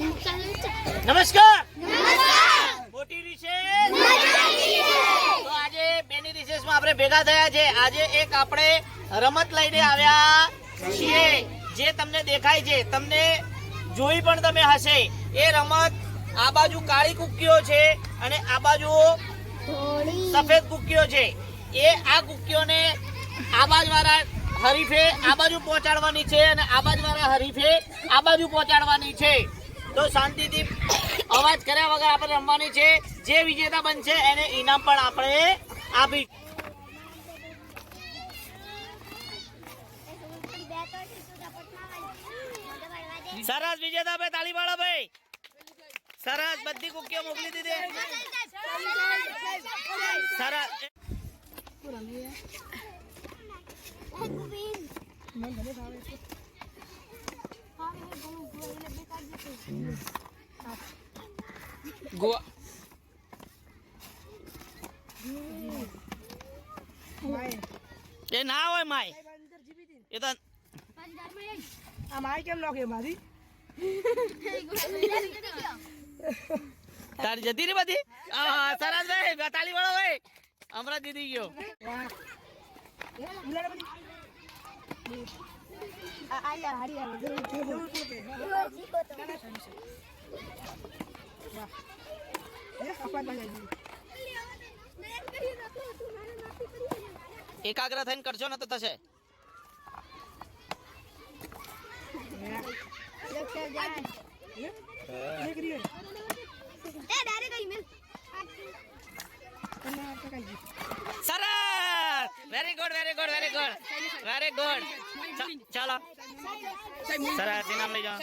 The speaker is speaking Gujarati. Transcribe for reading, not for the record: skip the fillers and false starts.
નમસ્કાર. મોટી રિસેસ. તો આજે બેની રિસેસમાં આપણે ભેગા થયા છે. આજે એક આપણે રમત લઈને આવ્યા છીએ જે તમને દેખાય છે, તમને જોઈ પણ તમે હશે. એ રમત આ બાજુ કાળી કુક્કીઓ છે અને આ બાજુ સફેદ કુક્કીઓ છે. એ આ કુક્કીઓને આ બાજુવાળા હરીફે આ બાજુ પહોંચાડવાની છે અને આ બાજુવાળા હરીફે આ બાજુ પહોંચાડવાની છે. તો શાંતિથી અવાજ કર્યા વગર આપણે રમવાની છે. જે વિજેતા બનશે એને ઇનામ પણ આપણે આપી. સરસ વિજેતા ભાઈ, તાળી પાડો ભાઈ. સરસ, બધી કુકીઓ મોકલી દીધી. સરસ. ગોવા એ ના હોય માય એ તો આ માય કેમ લોકે મારી તારી જતી રે બધી. સરસ ભાઈ, તાળી વાળો ભાઈ. હમણાં દીધી ગયો. એકાગ્ર થઈને કરશો ને તો થશે. સરસ, very good very good very good very good. ચાલો સરસ, ઇનામ લઈ જાઓ.